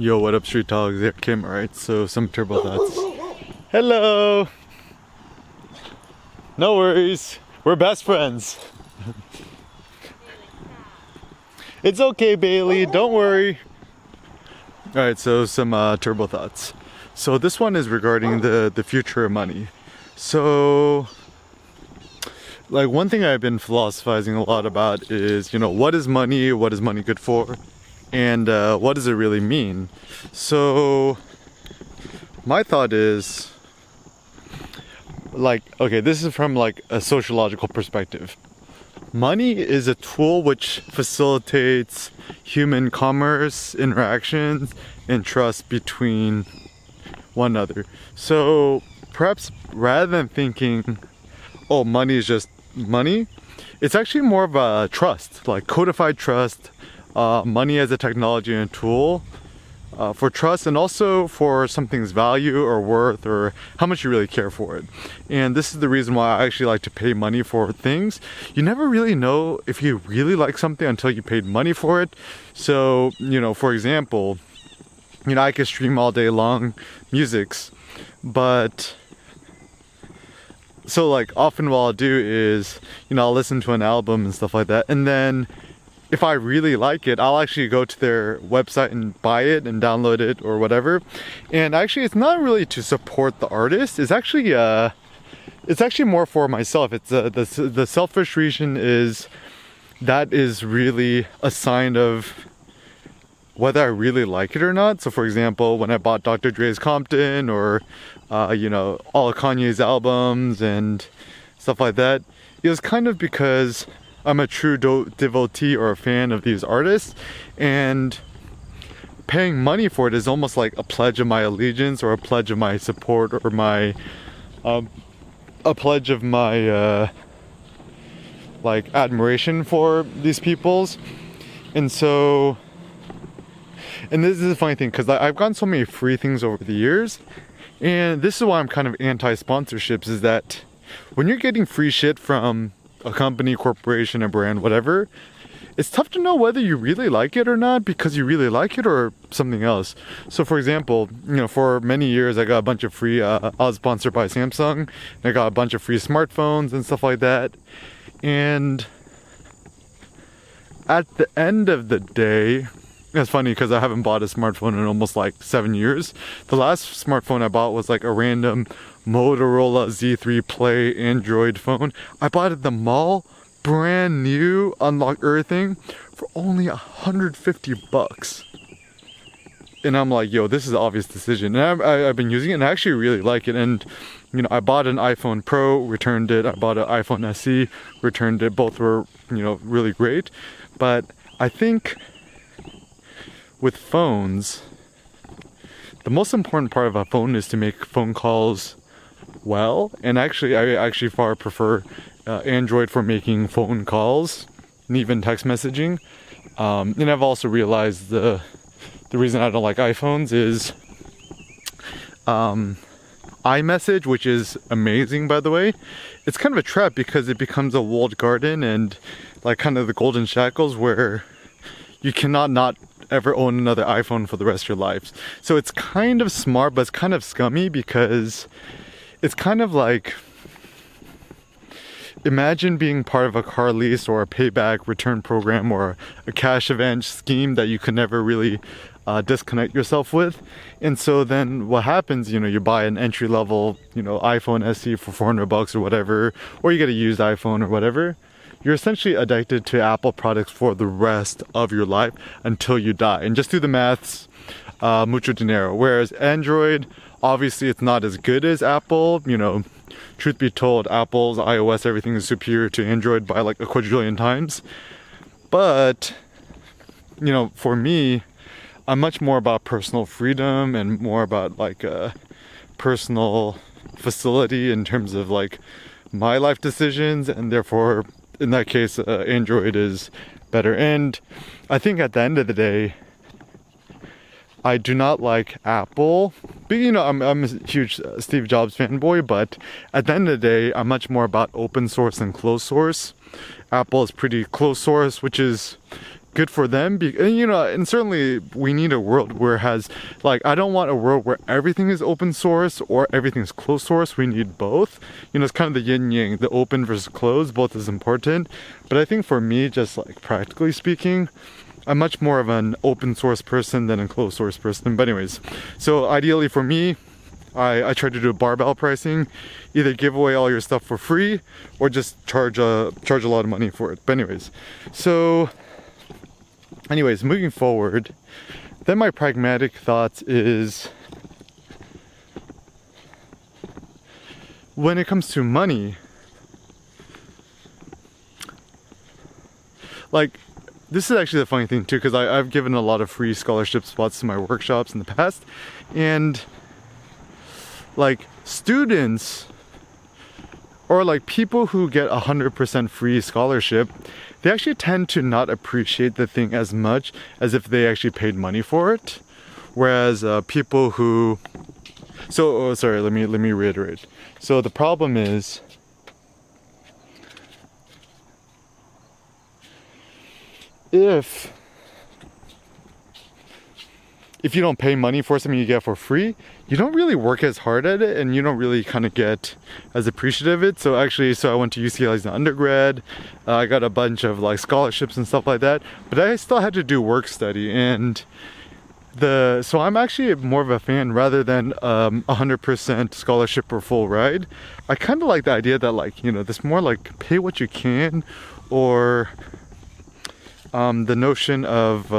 Yo, what up, Street Dogs? Yeah, Kim, alright, so some turbo thoughts. Hello! No worries, we're best friends. It's okay, Bailey, don't worry. Alright, so some turbo thoughts. So this one is regarding the future of money. So, like, one thing I've been philosophizing a lot about is, what is money good for? And what does it really mean? So my thought is, like, okay, this is from like a sociological perspective. Money is a tool which facilitates human commerce, interactions, and trust between one another. So perhaps rather than thinking, oh, money is just money, it's actually more of a trust, like codified trust. Money as a technology and tool for trust, and also for something's value or worth, or how much you really care for it. And this is the reason why I actually like to pay money for things. You never really know if you really like something until you paid money for it. So, for example, I could stream all day long musics, but so like often what I'll do is, I'll listen to an album and stuff like that, and then if I really like it, I'll actually go to their website and buy it and download it or whatever. And actually, it's not really to support the artist. It's actually more for myself. It's the selfish reason is that is really a sign of whether I really like it or not. So, for example, when I bought Dr. Dre's Compton or all of Kanye's albums and stuff like that, it was kind of because I'm a true devotee or a fan of these artists, and paying money for it is almost like a pledge of my allegiance or a pledge of my support or my a pledge of my like admiration for these peoples. And so, and this is a funny thing because I've gotten so many free things over the years, and this is why I'm kind of anti-sponsorships, is that when you're getting free shit from a company, corporation, a brand, whatever, it's tough to know whether you really like it or not because you really like it or something else. So for example, for many years I got a bunch of free, I was sponsored by Samsung, and I got a bunch of free smartphones and stuff like that. And at the end of the day, it's funny because I haven't bought a smartphone in almost like 7 years. The last smartphone I bought was like a random Motorola Z3 Play Android phone. I bought it at the mall, brand new, unlocked everything, for only $150. And I'm like, yo, this is an obvious decision. And I've been using it, and I actually really like it. And I bought an iPhone Pro, returned it. I bought an iPhone SE, returned it. Both were really great. But I think with phones, the most important part of a phone is to make phone calls well. And actually, I actually far prefer Android for making phone calls and even text messaging. And I've also realized the reason I don't like iPhones is iMessage, which is amazing, by the way. It's kind of a trap because it becomes a walled garden and like kind of the golden shackles where you cannot not ever own another iPhone for the rest of your lives. So it's kind of smart, but it's kind of scummy because it's kind of like, imagine being part of a car lease or a payback return program or a cash advance scheme that you could never really disconnect yourself with. And so then what happens, you buy an entry level, iPhone SE for $400 or whatever, or you get a used iPhone or whatever. You're essentially addicted to Apple products for the rest of your life until you die. And just do the maths, mucho dinero. Whereas Android, obviously it's not as good as Apple. Truth be told, Apple's iOS, everything is superior to Android by like a quadrillion times. But, for me, I'm much more about personal freedom and more about like personal facility in terms of like my life decisions, and therefore in that case Android is better. And I think at the end of the day, I do not like Apple, but I'm a huge Steve Jobs fanboy, but at the end of the day, I'm much more about open source and closed source. Apple is pretty closed source, which is good for them. And, you know, and certainly we need a world where it has, like, I don't want a world where everything is open source or everything is closed source. We need both. You know, it's kind of the yin yang, the open versus closed, both is important. But I think for me, just like practically speaking, I'm much more of an open source person than a closed source person. But anyways, so ideally for me, I try to do barbell pricing, either give away all your stuff for free or just charge a lot of money for it. But anyways, moving forward, then my pragmatic thoughts is, when it comes to money, like, this is actually the funny thing too, because I've given a lot of free scholarship spots to my workshops in the past, and like students or like people who get 100% free scholarship, they actually tend to not appreciate the thing as much as if they actually paid money for it. Whereas people who, sorry, let me reiterate. So the problem is, if you don't pay money for something you get for free, you don't really work as hard at it, and you don't really kind of get as appreciative of it. So I went to UCLA as an undergrad. I got a bunch of like scholarships and stuff like that, but I still had to do work study, and so I'm actually more of a fan rather than 100% scholarship or full ride. I kind of like the idea that, like, you know, there's more like pay what you can, or the notion of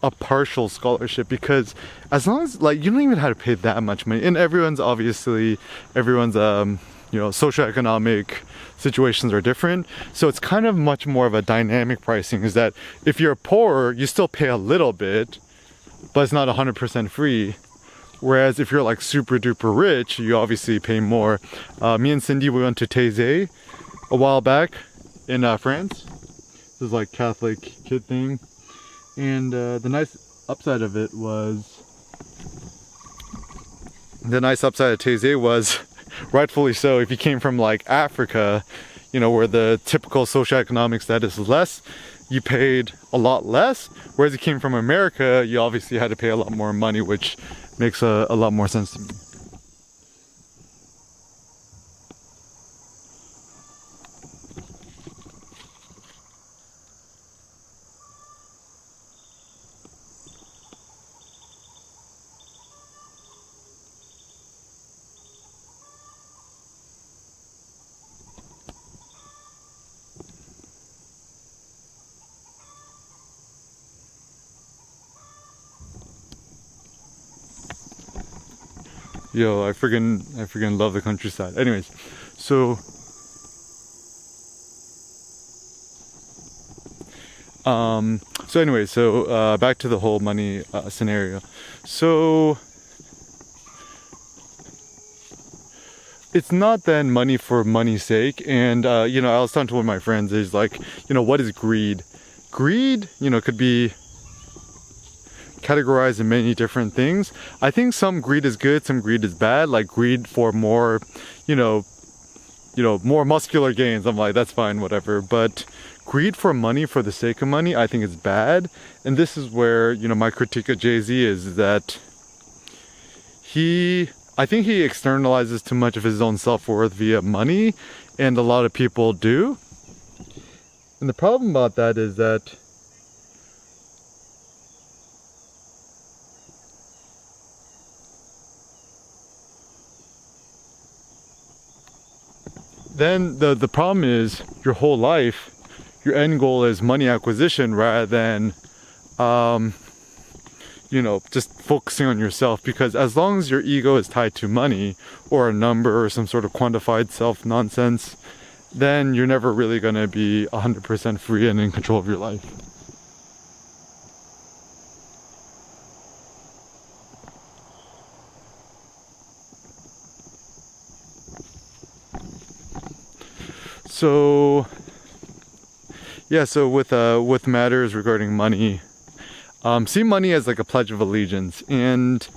a partial scholarship, because as long as, like, you don't even have to pay that much money, and everyone's you know, socioeconomic situations are different, so it's kind of much more of a dynamic pricing, is that if you're poor, you still pay a little bit, but it's not 100% free. Whereas if you're like super duper rich, you obviously pay more. Me and Cindy, we went to Taizé a while back in France. This is like Catholic kid thing. And the nice upside of Taizé was, rightfully so, if you came from like Africa, you know, where the typical socioeconomic status is less, you paid a lot less. Whereas if you came from America, you obviously had to pay a lot more money, which makes a lot more sense to me. Yo, I freaking love the countryside. Anyways, so back to the whole money scenario. So it's not then money for money's sake. And you know, I was talking to one of my friends. He's like, you know, what is greed? Greed, you know, could be categorized in many different things. I think some greed is good, some greed is bad. Like greed for more, you know, more muscular gains, I'm like, that's fine, whatever. But greed for money for the sake of money, I think is bad. And this is where, you know, my critique of Jay-Z is that I think he externalizes too much of his own self-worth via money, and a lot of people do. And the problem about that is that then the problem is your whole life, your end goal is money acquisition rather than, you know, just focusing on yourself. Because as long as your ego is tied to money or a number or some sort of quantified self nonsense, then you're never really going to be 100% free and in control of your life. So yeah, so with matters regarding money, see money as like a pledge of allegiance, and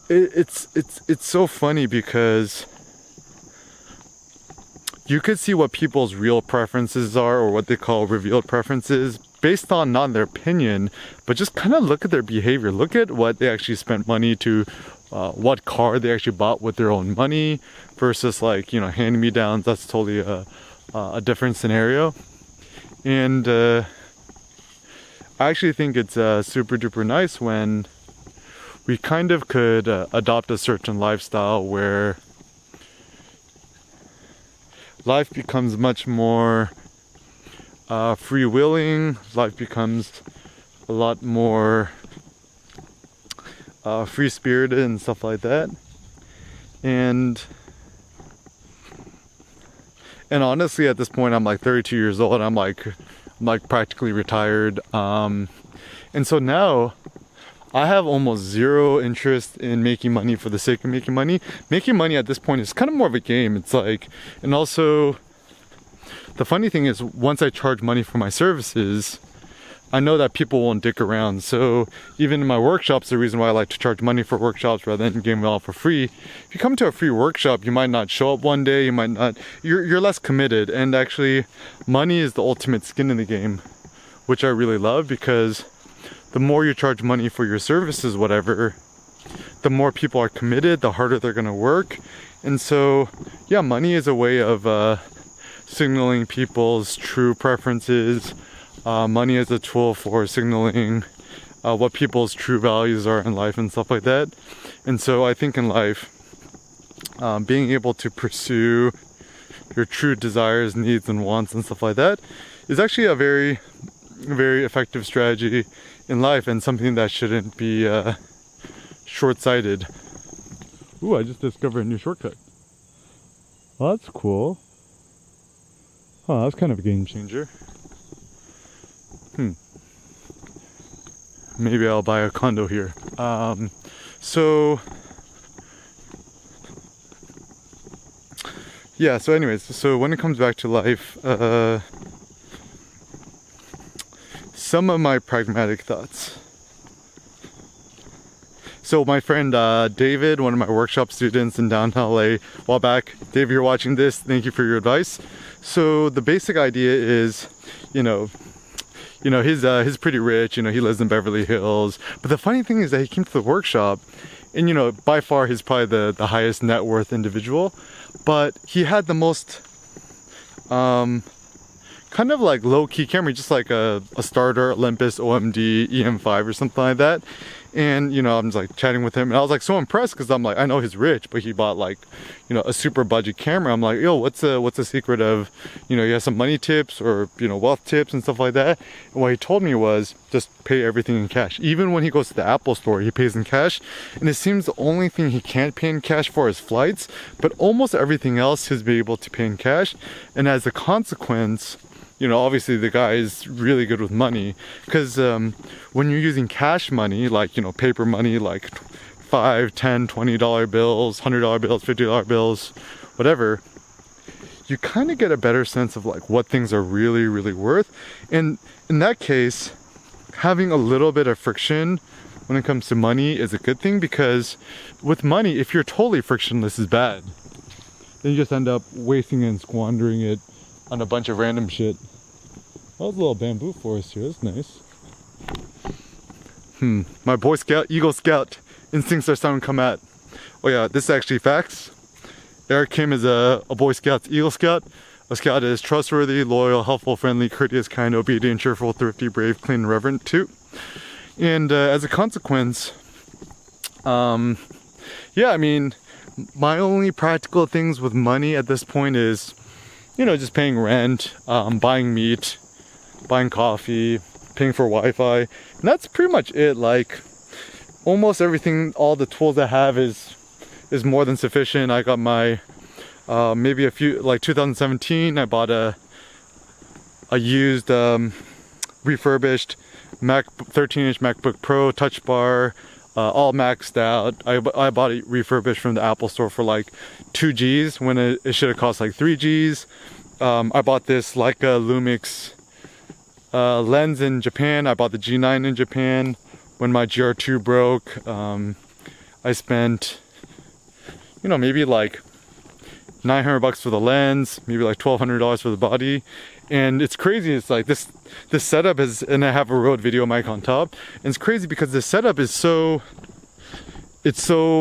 it's so funny because you could see what people's real preferences are, or what they call revealed preferences, based on not their opinion, but just kind of look at their behavior. Look at what they actually spent money to, what car they actually bought with their own money versus like, you know, hand-me-downs. That's totally a different scenario. And I actually think it's super duper nice when we kind of could adopt a certain lifestyle where life becomes much more freewheeling. Life becomes a lot more free-spirited and stuff like that. And honestly, at this point, I'm like 32 years old. I'm like practically retired. And so now I have almost zero interest in making money for the sake of making money. Making money at this point is kind of more of a game. It's like, and also the funny thing is, once I charge money for my services, I know that people won't dick around. So even in my workshops, the reason why I like to charge money for workshops rather than giving it all for free, if you come to a free workshop, you might not show up one day, you might not, you're less committed. And actually, money is the ultimate skin in the game, which I really love, because the more you charge money for your services, whatever, the more people are committed, the harder they're gonna work. And so, yeah, money is a way of signaling people's true preferences. Money is a tool for signaling what people's true values are in life and stuff like that. And so I think in life, being able to pursue your true desires, needs, and wants and stuff like that is actually a very, very effective strategy in life, and something that shouldn't be short-sighted. Ooh, I just discovered a new shortcut. Well, that's cool. Oh, that's kind of a game changer. Maybe I'll buy a condo here. So yeah, so anyways, so when it comes back to life, some of my pragmatic thoughts. So my friend David, one of my workshop students in downtown LA a while back, Dave, if you're watching this, thank you for your advice. So the basic idea is, he's pretty rich, he lives in Beverly Hills. But the funny thing is that he came to the workshop, and by far he's probably the highest net worth individual, but he had the most kind of like low-key Camry, just like a starter Olympus OMD EM5 or something like that. And I'm just like chatting with him, and I was like so impressed, because I'm like, I know he's rich, but he bought like a super budget camera. I'm like, yo, what's the secret of, he has some money tips or wealth tips and stuff like that. And what he told me was just pay everything in cash. Even when he goes to the Apple store, he pays in cash, and it seems the only thing he can't pay in cash for is flights, but almost everything else he's been able to pay in cash. And as a consequence, obviously the guy is really good with money, because when you're using cash money, like, paper money, like $5, $10, $20 bills, $100 bills, $50 bills, whatever, you kind of get a better sense of like what things are really, really worth. And in that case, having a little bit of friction when it comes to money is a good thing, because with money, if you're totally frictionless, is bad. Then you just end up wasting it and squandering it on a bunch of random shit. That was a little bamboo forest here. That's nice. My Boy Scout, Eagle Scout instincts are starting to come out. Oh yeah, this is actually facts. Eric Kim is a Boy Scout, Eagle Scout. A Scout is trustworthy, loyal, helpful, friendly, courteous, kind, obedient, cheerful, thrifty, brave, clean, and reverent too. And as a consequence, yeah, I mean, my only practical things with money at this point is, just paying rent, buying meat, buying coffee, paying for Wi-Fi, and that's pretty much it. Like, almost everything, all the tools I have is more than sufficient. I got my maybe a few, like 2017, I bought a used refurbished 13-inch MacBook Pro Touch Bar, all maxed out. I bought it refurbished from the Apple store for like 2 G's when it should have cost like 3 G's. I bought this Leica Lumix lens in Japan. I bought the G9 in Japan when my GR2 broke. I spent, maybe like $900 for the lens, maybe like $1,200 for the body. And it's crazy. It's like this setup is, and I have a Rode video mic on top. And it's crazy because this setup is so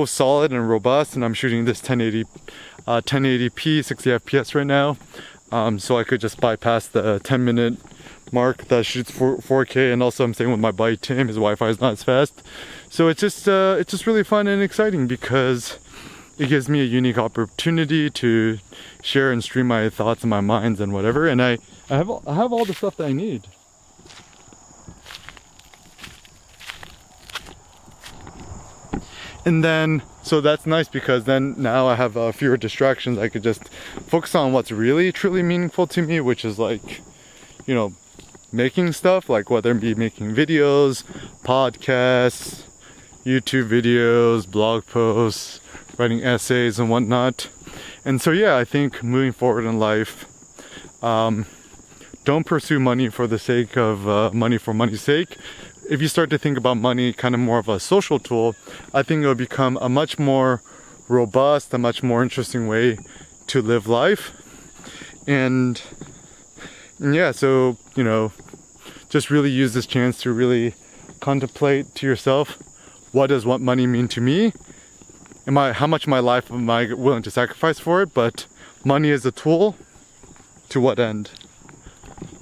solid and robust. And I'm shooting this 1080p 60 FPS right now. So I could just bypass the 10-minute mark that shoots 4K. And also I'm staying with my buddy Tim. His Wi-Fi is not as fast. So it's just really fun and exciting because it gives me a unique opportunity to share and stream my thoughts and my minds and whatever. And I have all the stuff that I need. And then, so that's nice because then now I have fewer distractions. I could just focus on what's really truly meaningful to me, which is like, you know, making stuff, like whether it be making videos, podcasts, YouTube videos, blog posts, writing essays and whatnot. And so yeah, I think moving forward in life, don't pursue money for the sake of money for money's sake. If you start to think about money kind of more of a social tool, I think it will become a much more robust, a much more interesting way to live life. And yeah, so, you know, just really use this chance to really contemplate to yourself, what does what money mean to me? How much of my life am I willing to sacrifice for it? But money is a tool to what end?